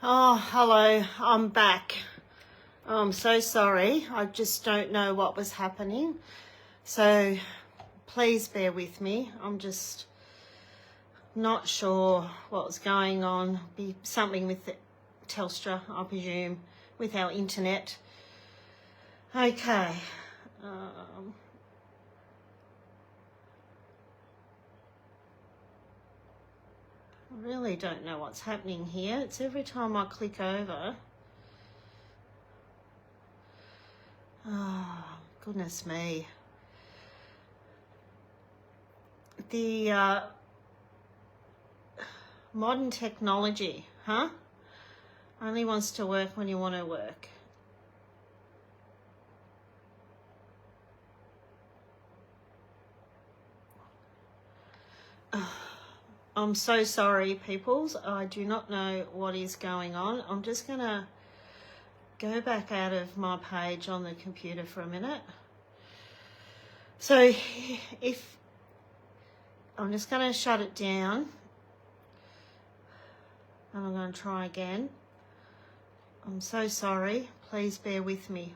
Oh, hello, I'm back. I'm so sorry. I just don't know what was happening. So please bear with me. I'm just not sure what was going on. Be something with the Telstra, I presume, with our internet. Okay. I really don't know what's happening here. It's every time I click over. Oh, goodness me. The modern technology, huh? Only wants to work when you want to work. I'm so sorry, peoples. I do not know what is going on. I'm just going to go back out of my page on the computer for a minute. So if I'm just going to shut it down and I'm going to try again. I'm so sorry. Please bear with me.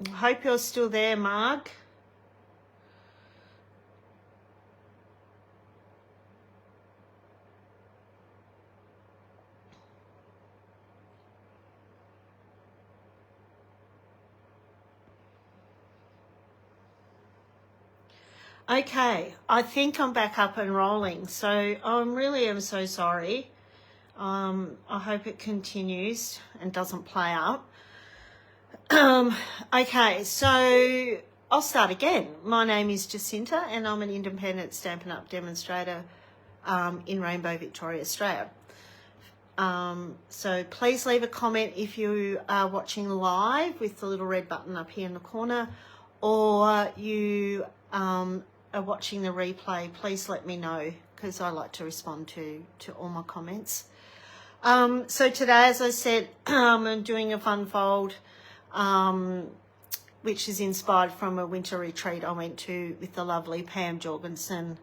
I hope you're still there, Mark. Okay, I think I'm back up and rolling. So I really am so sorry. I hope it continues and doesn't play up. Okay, so I'll start again. My name is Jacinta and I'm an independent Stampin' Up! Demonstrator in Rainbow, Victoria, Australia. So please leave a comment if you are watching live with the little red button up here in the corner, or you are watching the replay. Please let me know, because I like to respond to all my comments. So today, as I said, I'm doing a fun fold, which is inspired from a winter retreat I went to with the lovely Pam Jorgensen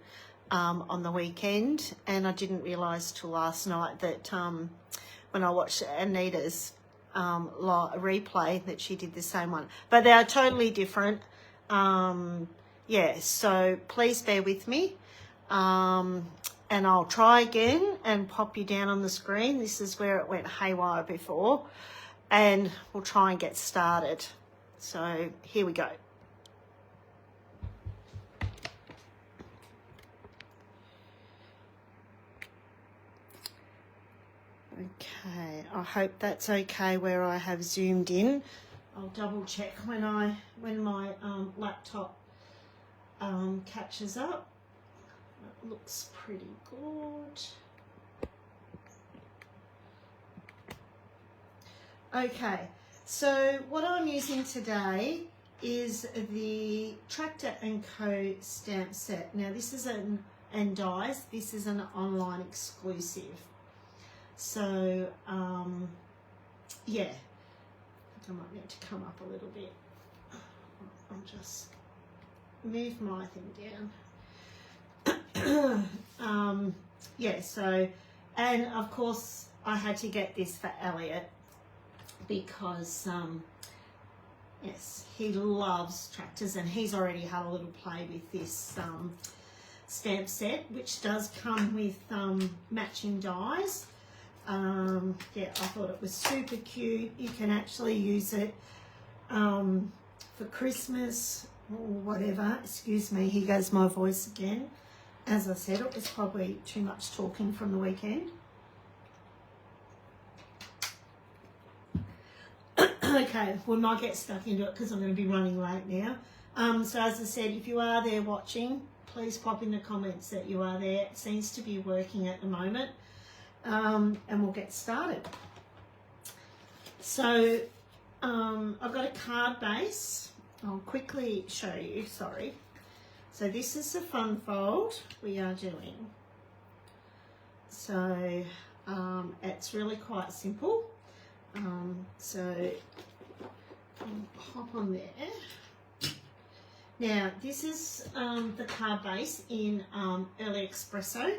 on the weekend. And I didn't realise till last night that when I watched Anita's replay that she did the same one. But they are totally different. Yeah, so please bear with me. And I'll try again and pop you down on the screen. This is where it went haywire before. And we'll try and get started. So here we go. Okay, I hope that's okay where I have zoomed in. I'll double check when my laptop catches up. It looks pretty good. Okay, so what I'm using today is the Tractor & Co. stamp set. Now this is and dies. This is an online exclusive. So yeah, I think I might need to come up a little bit. I'll just move my thing down. Yeah, so, and of course I had to get this for Elliot because yes, he loves tractors and he's already had a little play with this stamp set, which does come with matching dies. Yeah, I thought it was super cute. You can actually use it for Christmas or whatever. Excuse me, here goes my voice again. As I said, it was probably too much talking from the weekend. Okay, we might get stuck into it because I'm going to be running late now. So as I said, if you are there watching, please pop in the comments that you are there. It seems to be working at the moment. And we'll get started. So I've got a card base. I'll quickly show you, sorry. So this is the fun fold we are doing. So it's really quite simple. So I'll hop on there. Now, this is the card base in Early Espresso.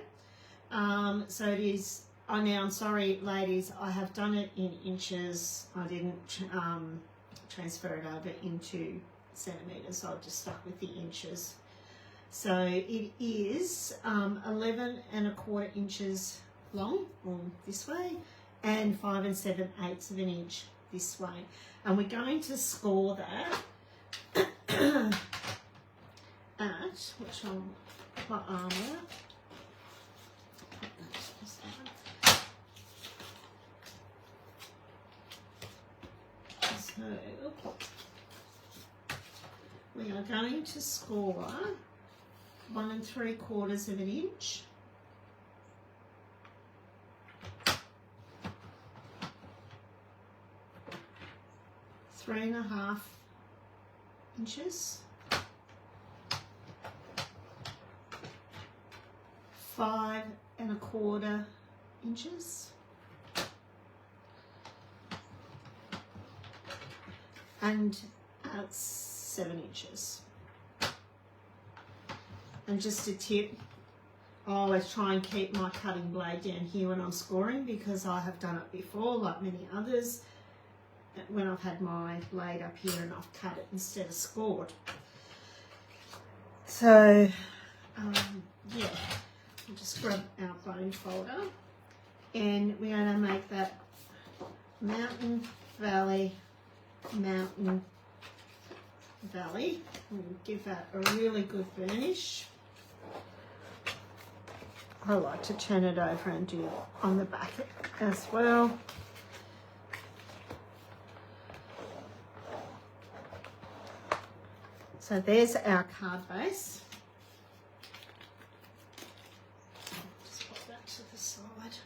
So it is, I'm sorry, ladies, I have done it in inches. I didn't transfer it over into centimetres, so I've just stuck with the inches. So it is 11¼ inches long, this way, and 5 7/8 of an inch this way. And we're going to score that at, which I'll put armour. So we are going to score 1 3/4 of an inch, three and a half inches, 5 1/4 inches, and 7 inches. And just a tip, I always try and keep my cutting blade down here when I'm scoring, because I have done it before, like many others, when I've had my blade up here and I've cut it instead of scored. So, yeah, we'll just grab our bone folder, and we're going to make that mountain, valley, mountain, valley. We'll give that a really good burnish. I like to turn it over and do it on the back as well. So there's our card base. Just put that to the side.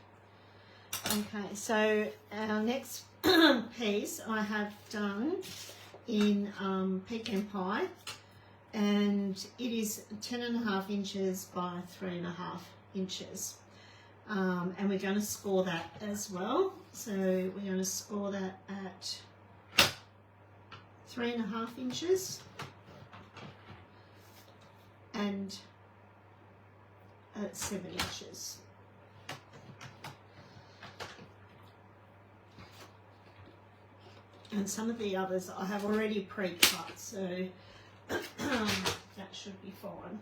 Okay, so our next piece I have done in pecan pie, and it is 10½ inches by 3½ inches, and we're going to score that as well. So we're going to score that at 3½ inches and at 7 inches. And some of the others I have already pre-cut, so that should be fine.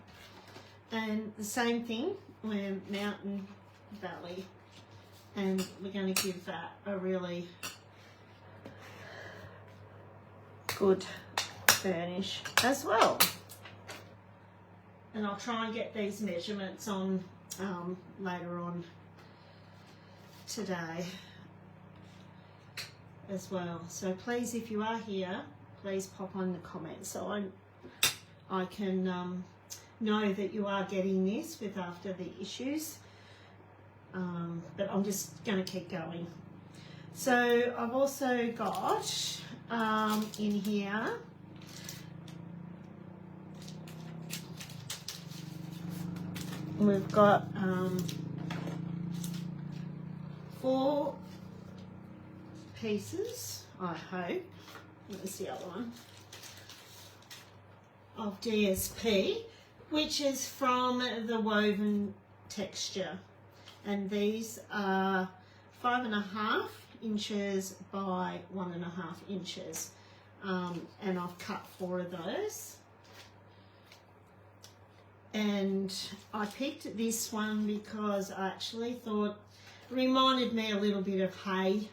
And the same thing, we're mountain, valley, and we're going to give that a really good burnish as well. And I'll try and get these measurements on later on today as well. So please, if you are here, please pop on the comments so I can know that you are getting this with after the issues. But I'm just going to keep going. So I've also got in here we've got 4 pieces, I hope. Where's the other one? Of DSP, which is from the Woven Texture, and these are 5½ inches by 1½ inches, and I've cut 4 of those. And I picked this one because I actually thought it reminded me a little bit of hay,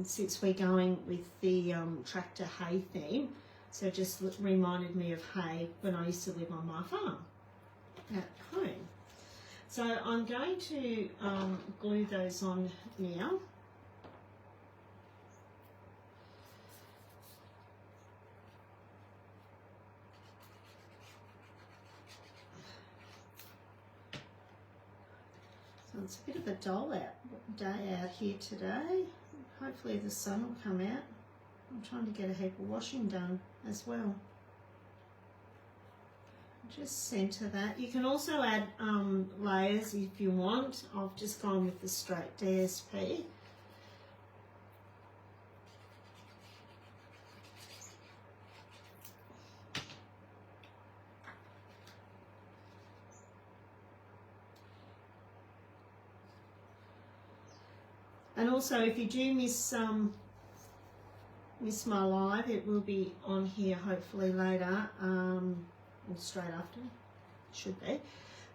since we're going with the tractor hay theme. So it just reminded me of hay when I used to live on my farm at home. So I'm going to glue those on now. So it's a bit of a dull day out here today. Hopefully the sun will come out. I'm trying to get a heap of washing done as well. Just centre that. You can also add layers if you want. I've just gone with the straight DSP. And also, if you do miss my live, it will be on here hopefully later, or straight after, should be.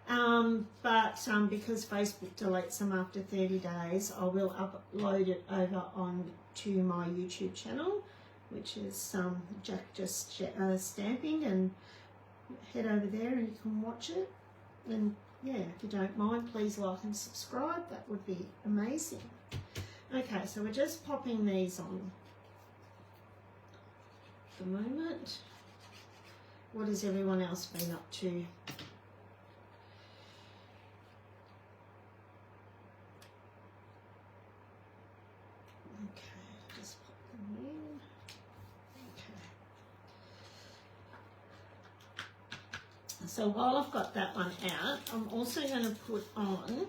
But because Facebook deletes them after 30 days, I will upload it over on to my YouTube channel, which is Jack Just Stamping, and head over there and you can watch it. And yeah, if you don't mind, please like and subscribe. That would be amazing. Okay, so we're just popping these on at the moment. What has everyone else been up to? So while I've got that one out, I'm also going to put on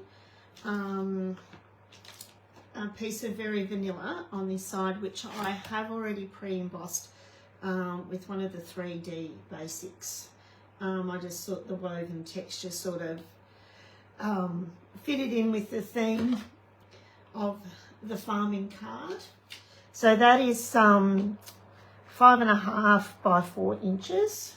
a piece of Very Vanilla on this side, which I have already pre-embossed with one of the 3D basics. I just thought the woven texture sort of fitted in with the theme of the farming card. So that is 5.5 by 4 inches.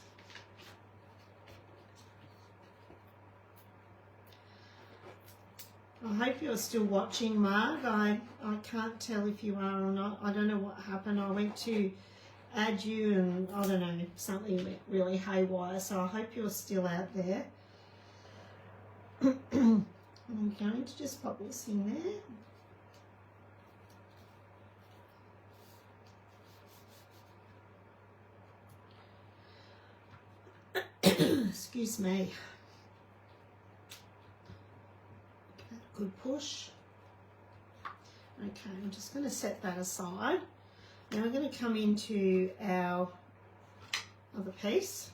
I hope you're still watching, Marg. I can't tell if you are or not. I don't know what happened. I went to add you and I don't know, something went really haywire. So I hope you're still out there. I'm going to just pop this in there. Excuse me. Good push. Okay, I'm just going to set that aside. Now we're going to come into our other piece,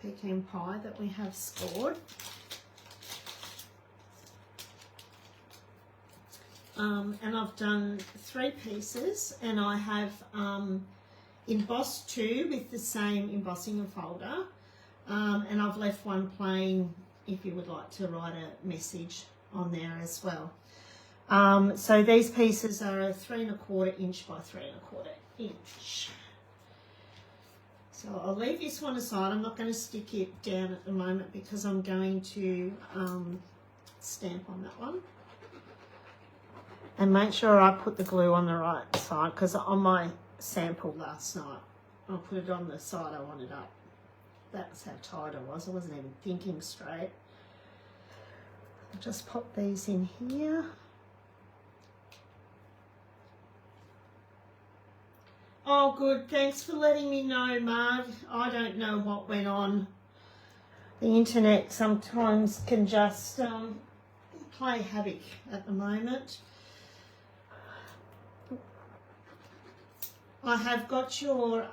pecan pie that we have scored. And I've done 3 pieces, and I have embossed 2 with the same embossing folder, and I've left one plain if you would like to write a message on there as well. So these pieces are a 3¼ inch by 3¼ inch. So I'll leave this one aside. I'm not going to stick it down at the moment because I'm going to stamp on that one. And make sure I put the glue on the right side, because on my sample last night, I put it on the side I wanted up. That's how tired I was. I wasn't even thinking straight. I'll just pop these in here. Oh, good. Thanks for letting me know, Marg. I don't know what went on. The internet sometimes can just play havoc at the moment. I have got your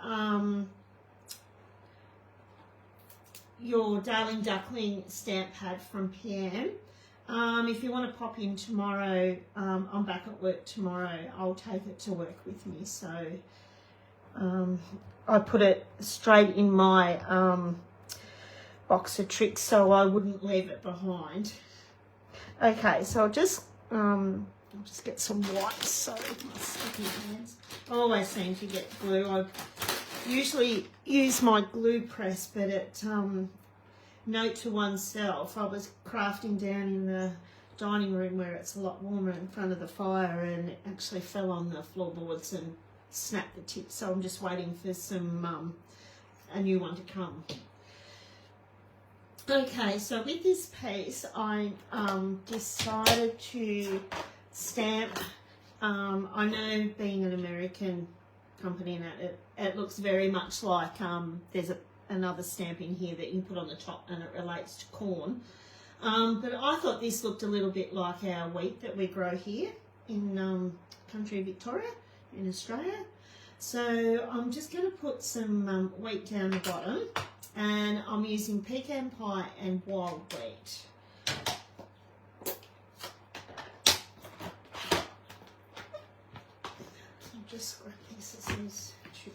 Darling Duckling stamp pad from PM. If you want to pop in tomorrow, I'm back at work tomorrow. I'll take it to work with me. So I put it straight in my box of tricks so I wouldn't leave it behind. Okay, so I'll just get some white soap. My sticky hands. I always seem to get glue. I usually use my glue press, but it note to oneself, I was crafting down in the dining room where it's a lot warmer in front of the fire, and it actually fell on the floorboards and snapped the tip. So I'm just waiting for some a new one to come. Okay, so with this piece, I decided to stamp. I know, being an American company, and it looks very much like there's another stamp in here that you put on the top, and it relates to corn. But I thought this looked a little bit like our wheat that we grow here in country Victoria in Australia. So I'm just going to put some wheat down the bottom, and I'm using pecan pie and wild wheat. I'll just grab these scissors to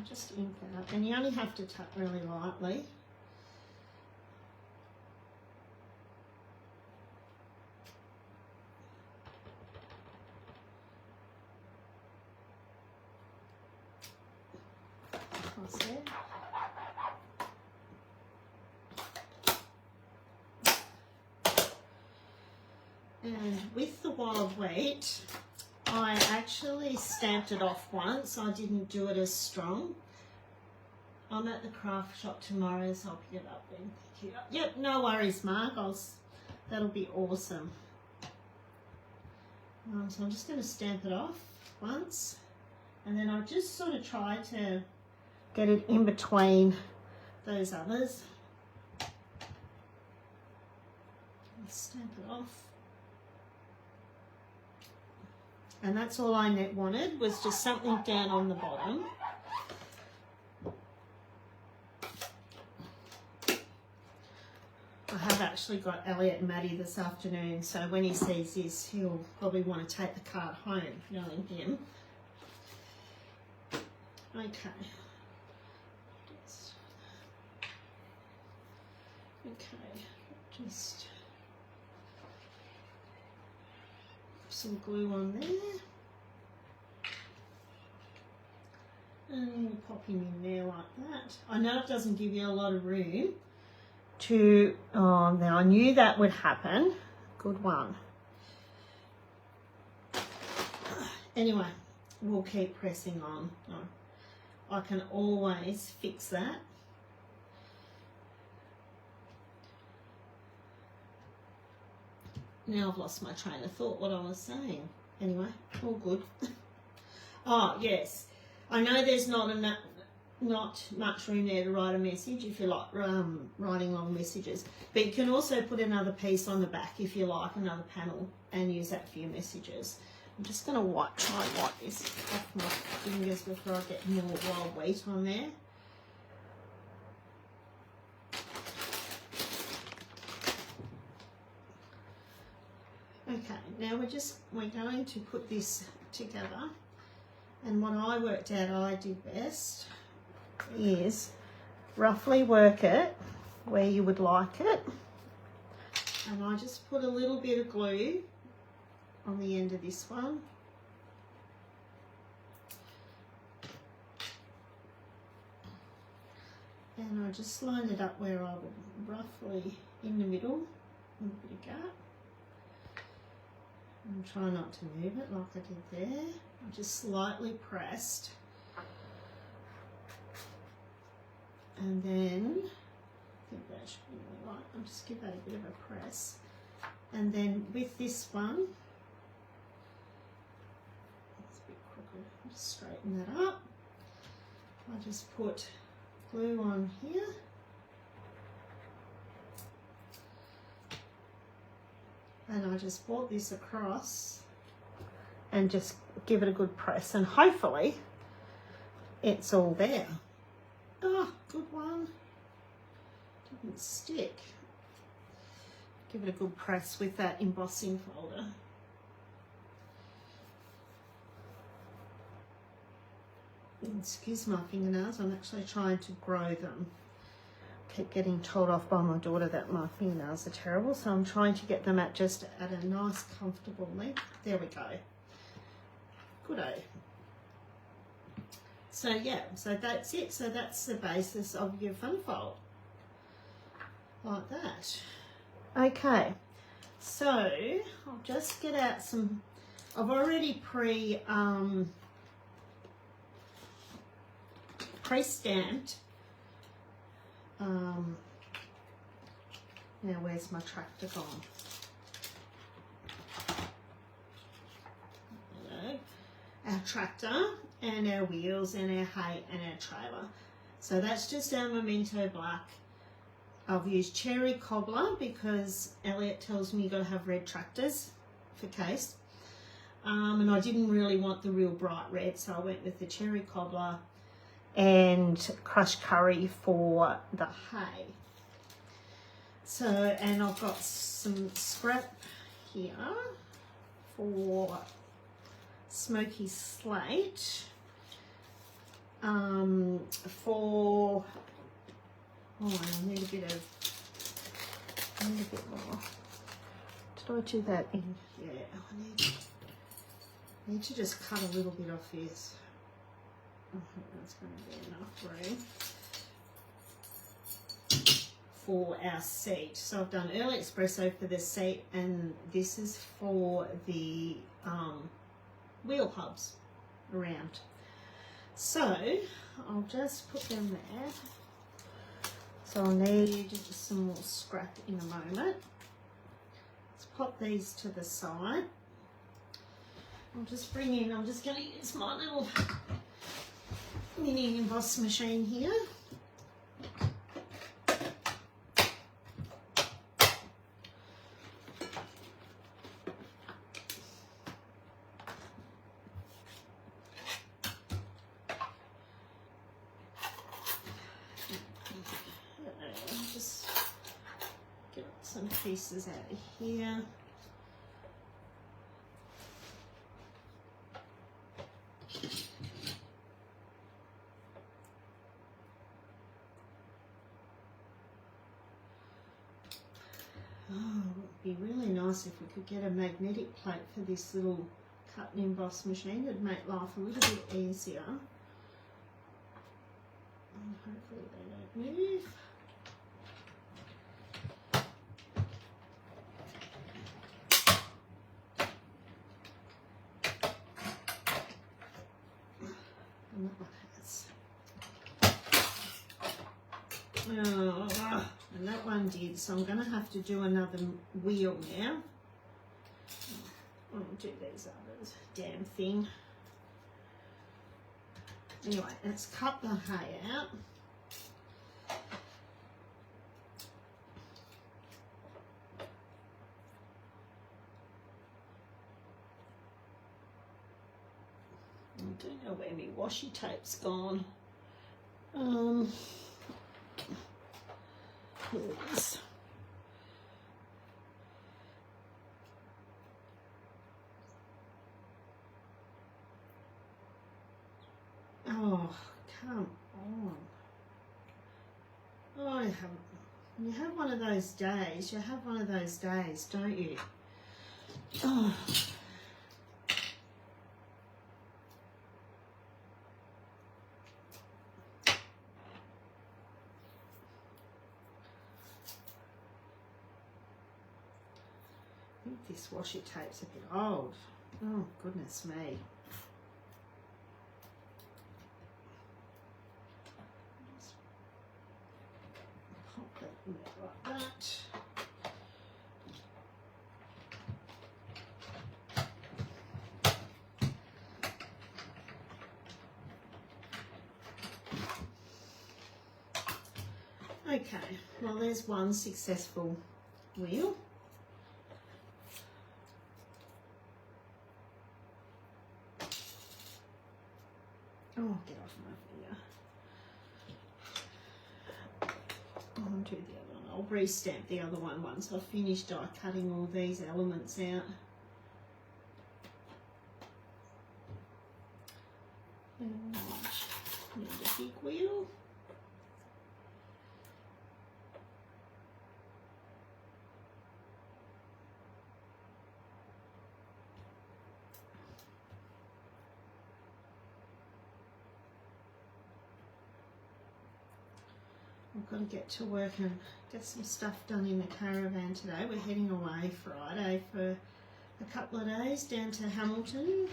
just ink that up, and you only have to tap really lightly. nice there. And with the wild wheat, I actually stamped it off once. I didn't do it as strong. I'm at the craft shop tomorrow, so I'll pick it up then. Thank you. Yep, no worries, Mark. That'll be awesome. So I'm just going to stamp it off once, and then I'll just sort of try to get it in between those others. Stamp it off. And that's all I wanted, was just something down on the bottom. I have actually got Elliot and Maddie this afternoon, so when he sees this, he'll probably want to take the card home, knowing him. Okay. Just some glue on there. And we'll pop him in there like that. I know it doesn't give you a lot of room to, oh, now I knew that would happen. Good one. Anyway, we'll keep pressing on. I can always fix that. Now I've lost my train of thought what I was saying. Anyway, all good. Oh, yes. I know there's not much room there to write a message if you like writing long messages, but you can also put another piece on the back if you like, another panel, and use that for your messages. I'm just going to try and wipe this off my fingers before I get more wild wheat on there. Okay, now we're going to put this together, and what I worked out I did best is roughly work it where you would like it, and I just put a little bit of glue on the end of this one. And I just line it up where I would roughly in the middle, a little bit of gap. And try not to move it like I did there. I just slightly pressed. And then, I think that should be really right. I'll just give that a bit of a press. And then with this one, it's a bit crooked, I'll just straighten that up. I just put glue on here. And I just brought this across and just give it a good press, and hopefully it's all there. Oh, good one. Didn't stick. Give it a good press with that embossing folder. Excuse my fingernails, I'm actually trying to grow them. Keep getting told off by my daughter that my fingernails are terrible, so I'm trying to get them at a nice comfortable length. There we go. Good-o. So yeah, so that's it. So that's the basis of your fun fold, like that. Okay, so I'll just get out some. I've already pre-stamped. Now where's my tractor gone? Hello. Our tractor and our wheels and our hay and our trailer. So that's just our Memento Black. I've used Cherry Cobbler because Elliot tells me you got to have red tractors for case. And I didn't really want the real bright red, so I went with the Cherry Cobbler and crushed curry for the hay. So, and I've got some scrap here for Smoky Slate. For, oh, I need a bit more. Did I do that in? Yeah, I need to just cut a little bit off this. that's going to be enough room for our seat. So I've done early espresso for the seat, and this is for the wheel hubs around. So I'll just put them there. So I'll need some more scrap in a moment. Let's pop these to the side. I'm just going to use my little mini emboss machine here. Just get some pieces out of here. Be really nice if we could get a magnetic plate for this little cut and emboss machine. It'd make life a little bit easier. And hopefully they don't move. And that one has. Oh, and that one did, so I'm going to have to do another wheel now. I'll do these others. Damn thing. Anyway, let's cut the hay out. I don't know where my washi tape's gone. Here it is. Oh, come on. Oh, you have one of those days. You have one of those days, don't you? Oh. I think this washi tape's a bit old. Oh, goodness me. Just pop that in there like that. Okay, well there's one successful wheel. Oh, get off my finger. I'll do the other one. I'll re-stamp the other one once I've finished die cutting all these elements out. And need a big wheel. I've got to get to work and get some stuff done in the caravan today. We're heading away Friday for a couple of days down to Hamilton.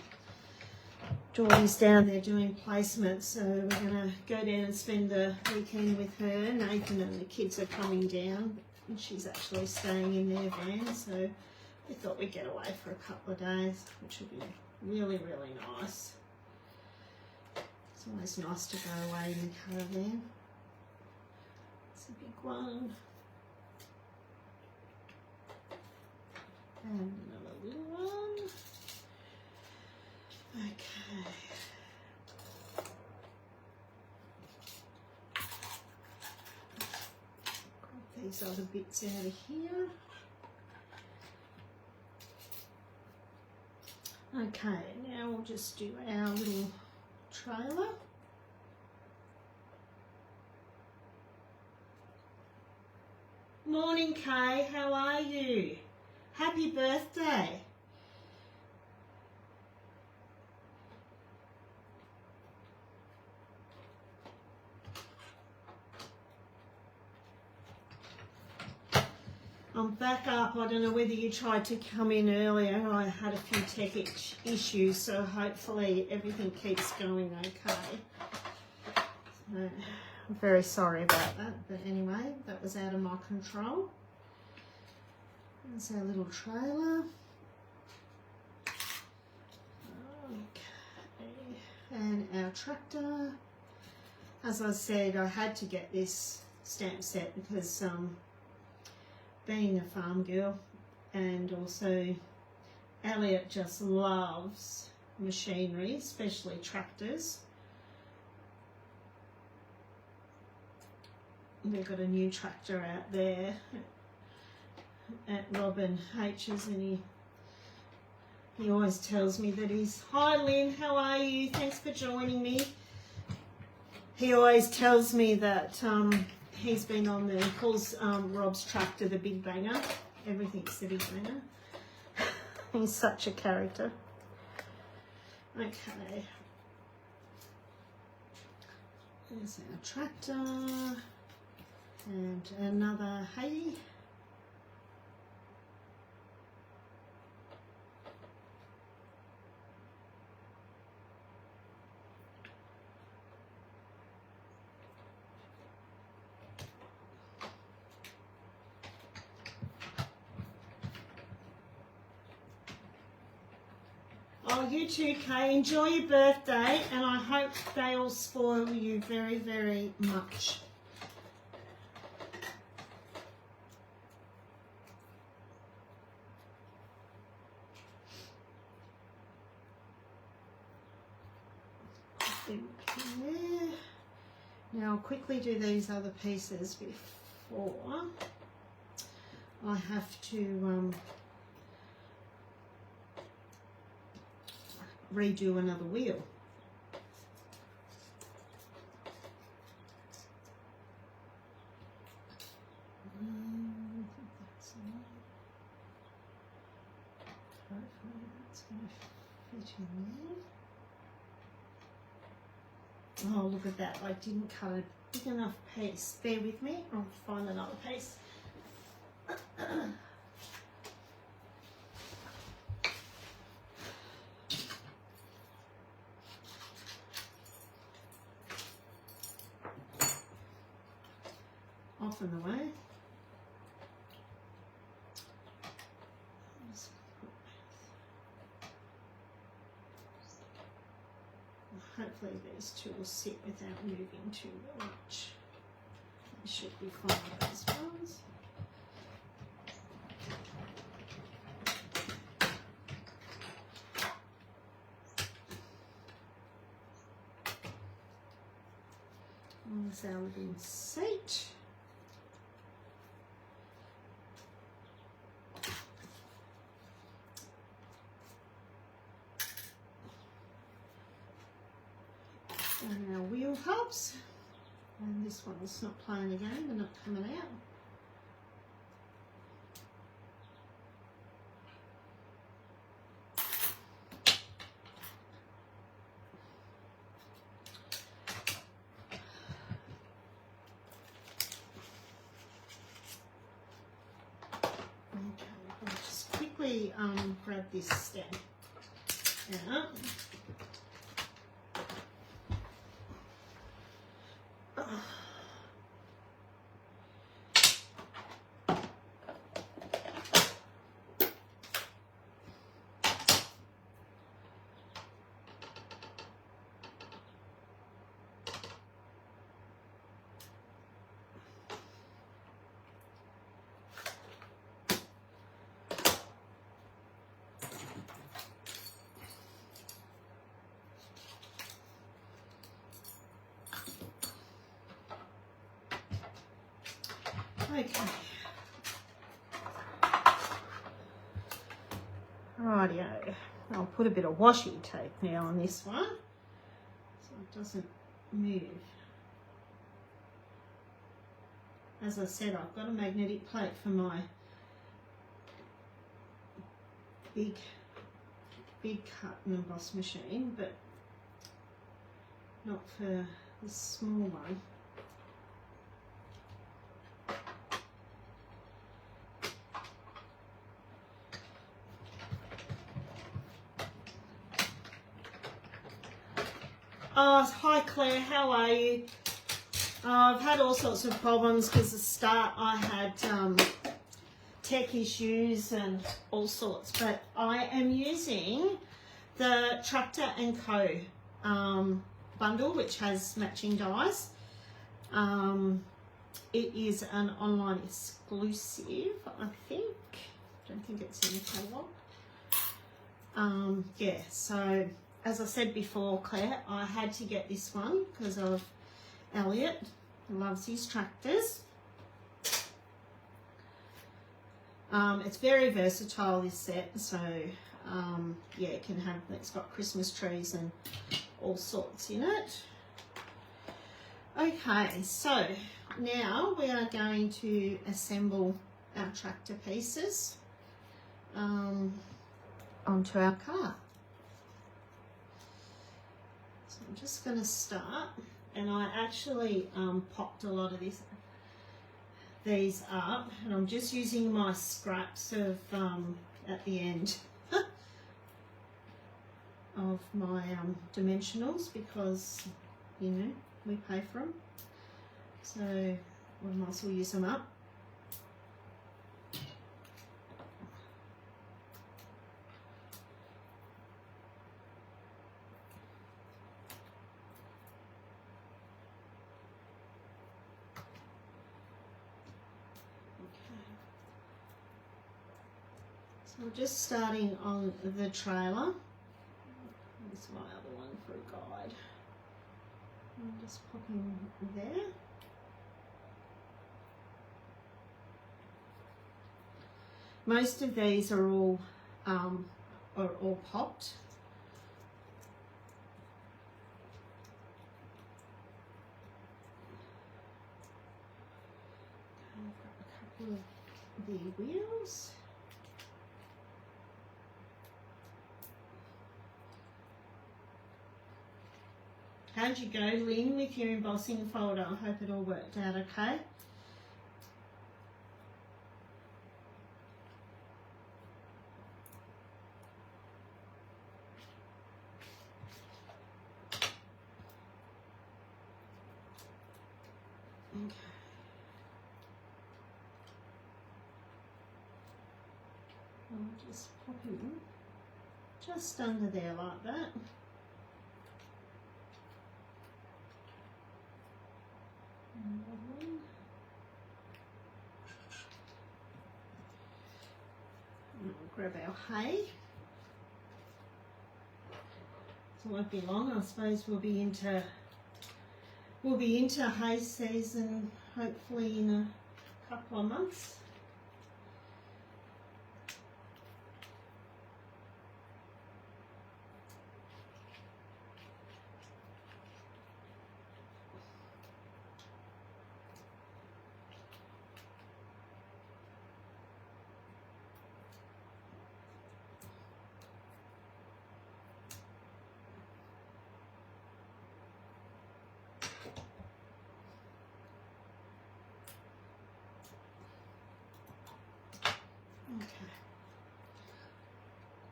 Geordie's down there doing placements, so we're going to go down and spend the weekend with her. Nathan and the kids are coming down, and she's actually staying in their van, so we thought we'd get away for a couple of days, which would be really, really nice. It's always nice to go away in the caravan. It's a big one. And another little one. Okay. Grab these other bits out of here. Okay, now we'll just do our little trailer. Morning, Kay. How are you? Happy birthday. I'm back up. I don't know whether you tried to come in earlier. I had a few tech issues, so hopefully everything keeps going okay. So, I'm very sorry about that, but anyway, that was out of my control. There's our little trailer. Okay, and our tractor. As I said, I had to get this stamp set because being a farm girl, and also Elliot just loves machinery, especially tractors. We've got a new tractor out there at Robin H's, and he always tells me that he's, "Hi Lynn, how are you? Thanks for joining me." He always tells me that he's been on the, he calls Rob's tractor the Big Banger. Everything's the Big Banger. He's such a character. Okay. There's our tractor. And another hay. Oh, you too, Kay. Enjoy your birthday, and I hope they all spoil you very, very much. There. Now I'll quickly do these other pieces before I have to redo another wheel. Hopefully that's going to fit in there. Oh, look at that. I didn't cut a big enough piece. Bear with me. I'll find another piece. Off and away. Hopefully these two will sit without moving too much. They should be fine with these ones. There's our living seat. And our wheel hubs, and this one's not playing again, they're not coming out. Okay, I'll just quickly grab this stamp out. Okay. Rightio. I'll put a bit of washi tape now on this one so it doesn't move. As I said, I've got a magnetic plate for my big cut and emboss machine, but not for this small one. Oh, hi Claire, how are you? I've had all sorts of problems because at the start I had tech issues and all sorts, but I am using the Tractor & Co. Bundle, which has matching dies. It is an online exclusive, I think. Don't think it's in the catalogue. Yeah, so as I said before, Claire, I had to get this one because of Elliot. He loves his tractors. It's very versatile, this set, so yeah, it can have, it's got Christmas trees and all sorts in it. Okay, so now we are going to assemble our tractor pieces onto our car. So I'm just going to start, and I actually popped a lot of these up, and I'm just using my scraps of at the end of my dimensionals, because you know we pay for them, so we might as well use them up. So I'm just starting on the trailer. This is my other one for a guide. I'm just popping there. Most of these are all popped. I've got a couple of the wheels. How'd you go, Lynn, with your embossing folder? I hope it all worked out okay. Okay. I'll just pop in just under there like that. We'll grab our hay. So it won't be long. I suppose we'll be into hay season hopefully in a couple of months.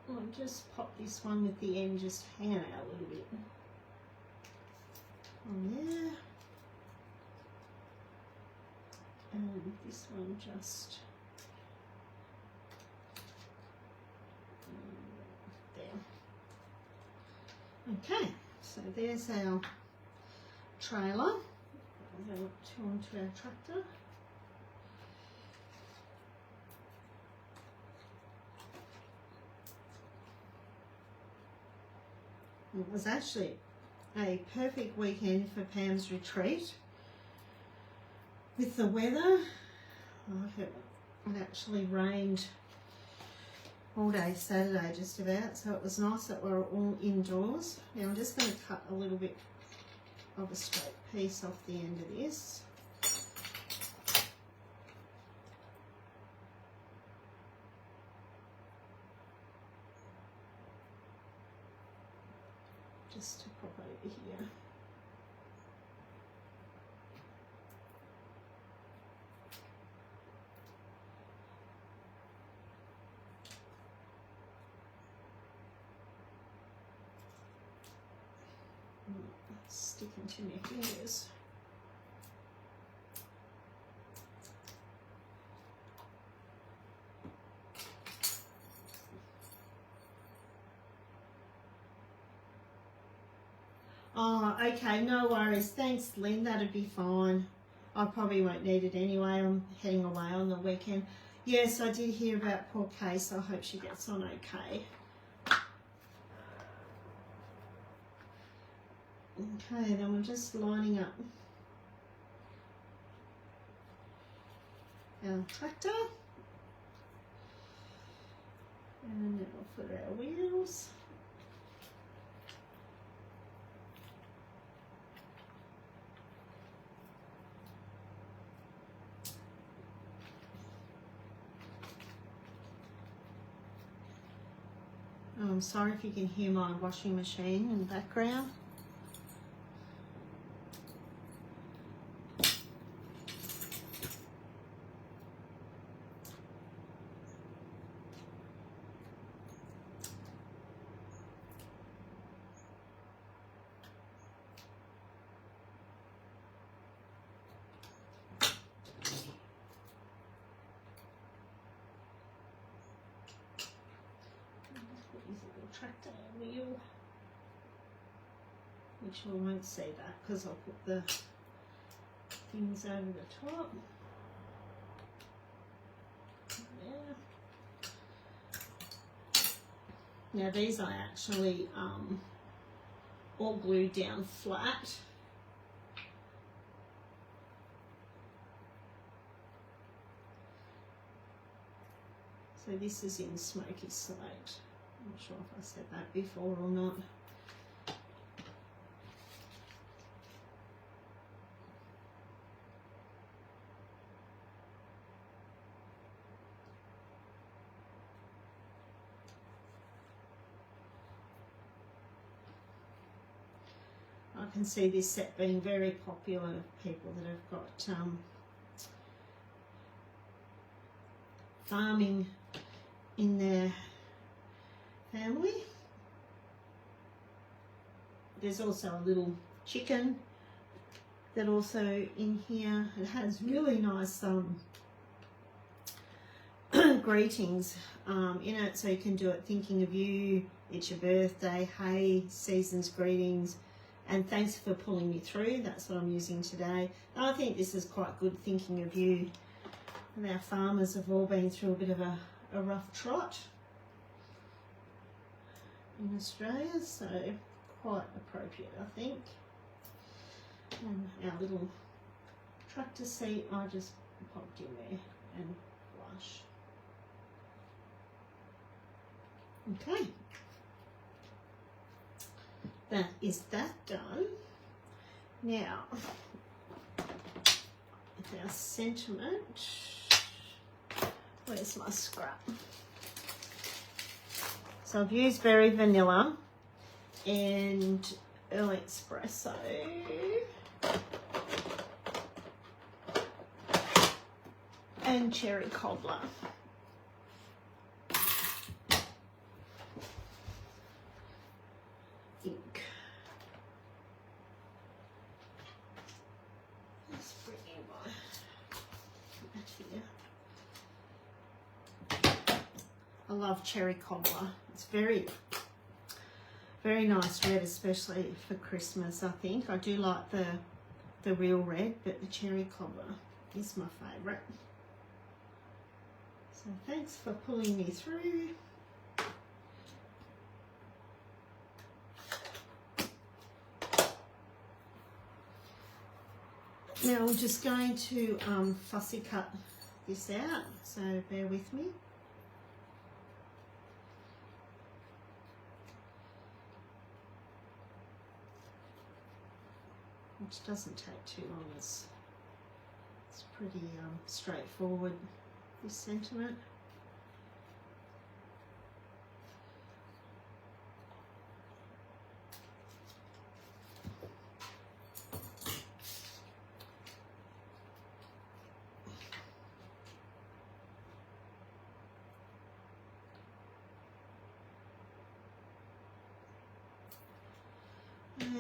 I'll just pop this one with the end just hanging out a little bit on there, and this one just there. Okay, so there's our trailer. I'll go onto our tractor. It was actually a perfect weekend for Pam's retreat with the weather. It actually rained all day Saturday just about, so it was nice that we were all indoors. Now I'm just going to cut a little bit of a straight piece off the end of this. Just to pop over here. sticking to my fingers. Oh, okay, no worries. Thanks, Lynn. That'd be fine. I probably won't need it anyway. I'm heading away on the weekend. Yes, I did hear about poor Case. I hope she gets on okay. Okay, then we're just lining up our tractor. And then we'll put our wheels. I'm sorry if you can hear my washing machine in the background. Tractor wheel, which I won't see that because I'll put the things over the top. There. Now these I actually all glued down flat. So this is in Smoky Slate. I'm not sure if I said that before or not. I can see this set being very popular with people that have got farming in their family. There's also a little chicken that also in here. It has really nice greetings in it, so you can do it thinking of you, it's your birthday, hey, season's greetings, and thanks for pulling me through. That's what I'm using today. And I think this is quite good, thinking of you. And our farmers have all been through a bit of a rough trot in Australia, so quite appropriate, I think. And our little tractor seat I just popped in there and flush. Okay, that is that done. Now, with our sentiment, where's my scrap? So I've used Berry Vanilla and Early Espresso and Cherry Cobbler. Ink. Let's bring in my here. I love Cherry Cobbler. It's very nice red, especially for Christmas, I think. I do like the real red, but the Cherry Cobbler is my favourite. So thanks for pulling me through. Now I'm just going to fussy cut this out, so bear with me. Which doesn't take too long. It's pretty straightforward, this sentiment.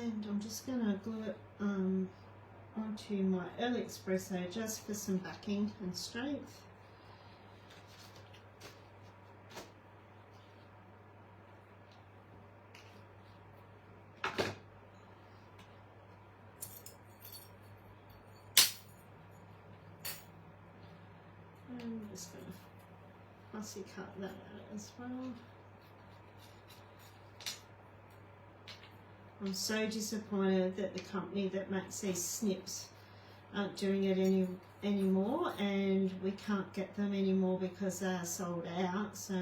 And I'm just going to glue it onto my Early Espresso just for some backing and strength. And I'm just going to fussy cut that out as well. I'm so disappointed that the company that makes these snips aren't doing it anymore, and we can't get them anymore because they are sold out. So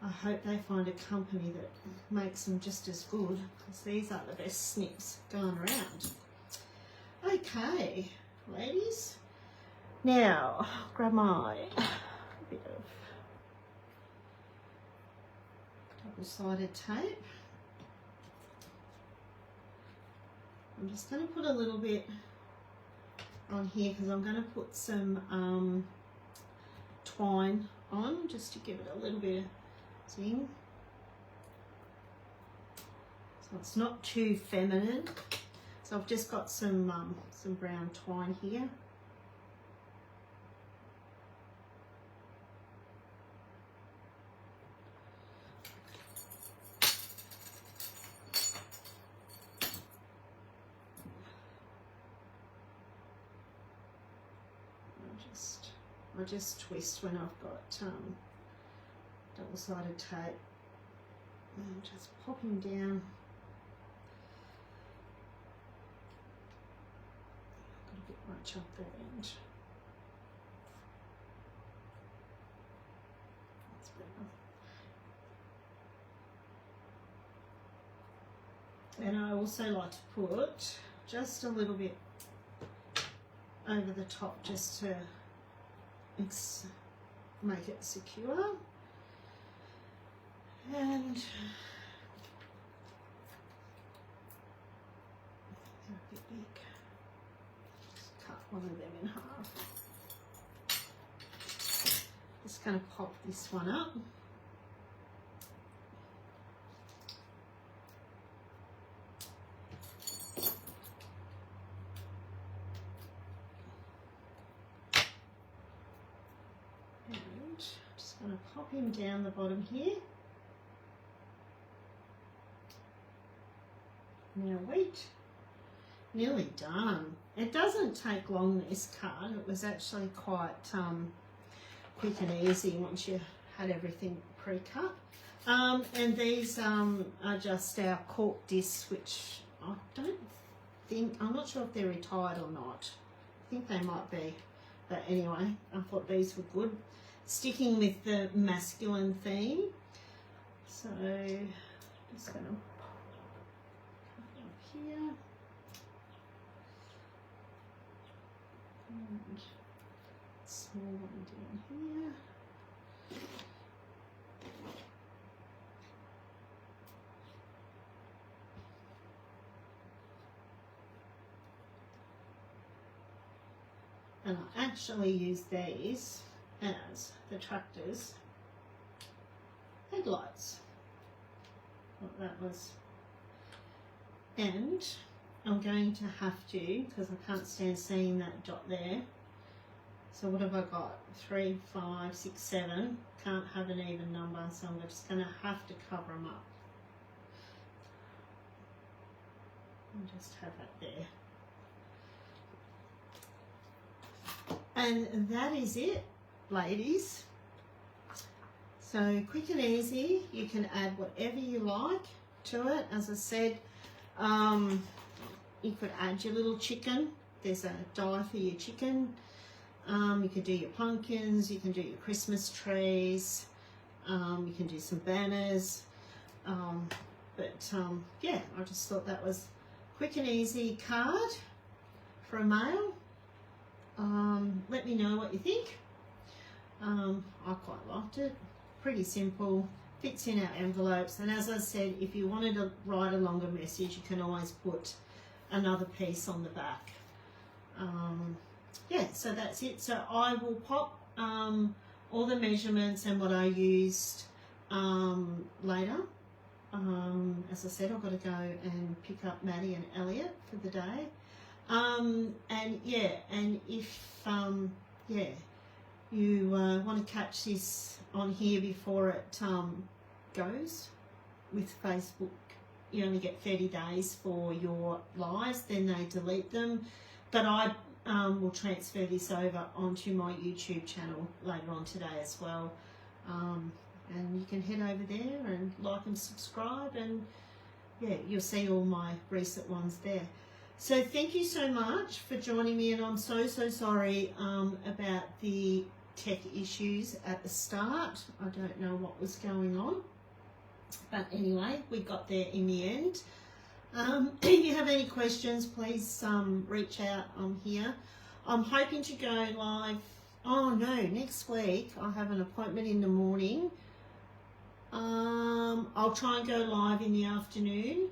I hope they find a company that makes them just as good, because these are the best snips going around. Okay, ladies. Now, grab my bit of double-sided tape. I'm just going to put a little bit on here because I'm going to put some twine on just to give it a little bit of zing. So it's not too feminine. So I've just got some brown twine here. I just twist when I've got double-sided tape, and just popping down. Got a bit much up that end. That's better. And I also like to put just a little bit over the top just to make it secure. And they're a bit big. Just cut one of them in half. Just going to pop this one up. I'm going to pop him down the bottom here. Now wait, nearly done. It doesn't take long, this card. It was actually quite quick and easy once you had everything pre-cut. And these are just our cork discs, which I don't think, I'm not sure if they're retired or not. I think they might be, but anyway, I thought these were good. Sticking with the masculine theme, so just going to cut up here and small one down here. And I actually use these as the tractor's headlights. What that was. And I'm going to have to, because I can't stand seeing that dot there. So what have I got? 3, 5, 6, 7. Can't have an even number, so I'm just going to have to cover them up. And just have that there. And that is it, ladies. So quick and easy. You can add whatever you like to it. As I said, you could add your little chicken. There's a die for your chicken. You can do your pumpkins, you can do your Christmas trees, you can do some banners. Yeah, I just thought that was quick and easy card for a mail. Let me know what you think. I quite liked it. Pretty simple, fits in our envelopes, and as I said, if you wanted to write a longer message, you can always put another piece on the back. Yeah, so that's it. So I will pop all the measurements and what I used later As I said, I've got to go and pick up Maddie and Elliot for the day. And yeah, and if you want to catch this on here before it goes with Facebook, you only get 30 days for your lives, then they delete them. But I will transfer this over onto my YouTube channel later on today as well. And you can head over there and like and subscribe, and yeah, you'll see all my recent ones there. So thank you so much for joining me, and I'm so sorry about the tech issues at the start. I don't know what was going on, but anyway, we got there in the end. If you have any questions, please reach out. I'm here. I'm hoping to go live. Oh no, next week I have an appointment in the morning. I'll try and go live in the afternoon.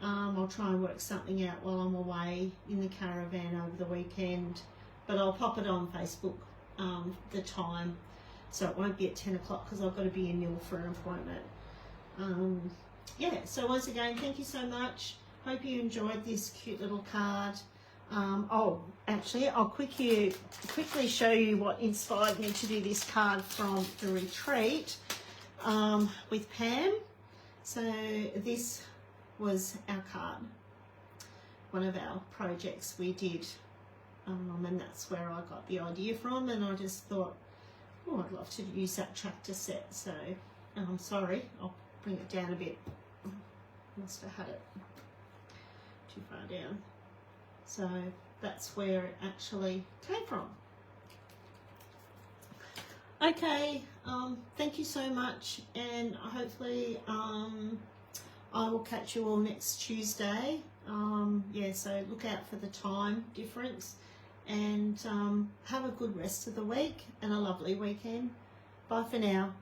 I'll try and work something out while I'm away in the caravan over the weekend, but I'll pop it on Facebook, the time, so it won't be at 10 o'clock because I've got to be in Nil for an appointment. Yeah, so once again, thank you so much. Hope you enjoyed this cute little card. Oh, actually, I'll quickly show you what inspired me to do this card from the retreat with Pam. So this was our card, one of our projects we did, and that's where I got the idea from, and I just thought, oh, I'd love to use that tractor set. So I'm sorry, I'll bring it down a bit. Must have had it too far down. So that's where it actually came from. Okay, thank you so much, and hopefully I will catch you all next Tuesday. Yeah, so look out for the time difference, and have a good rest of the week and a lovely weekend. Bye for now.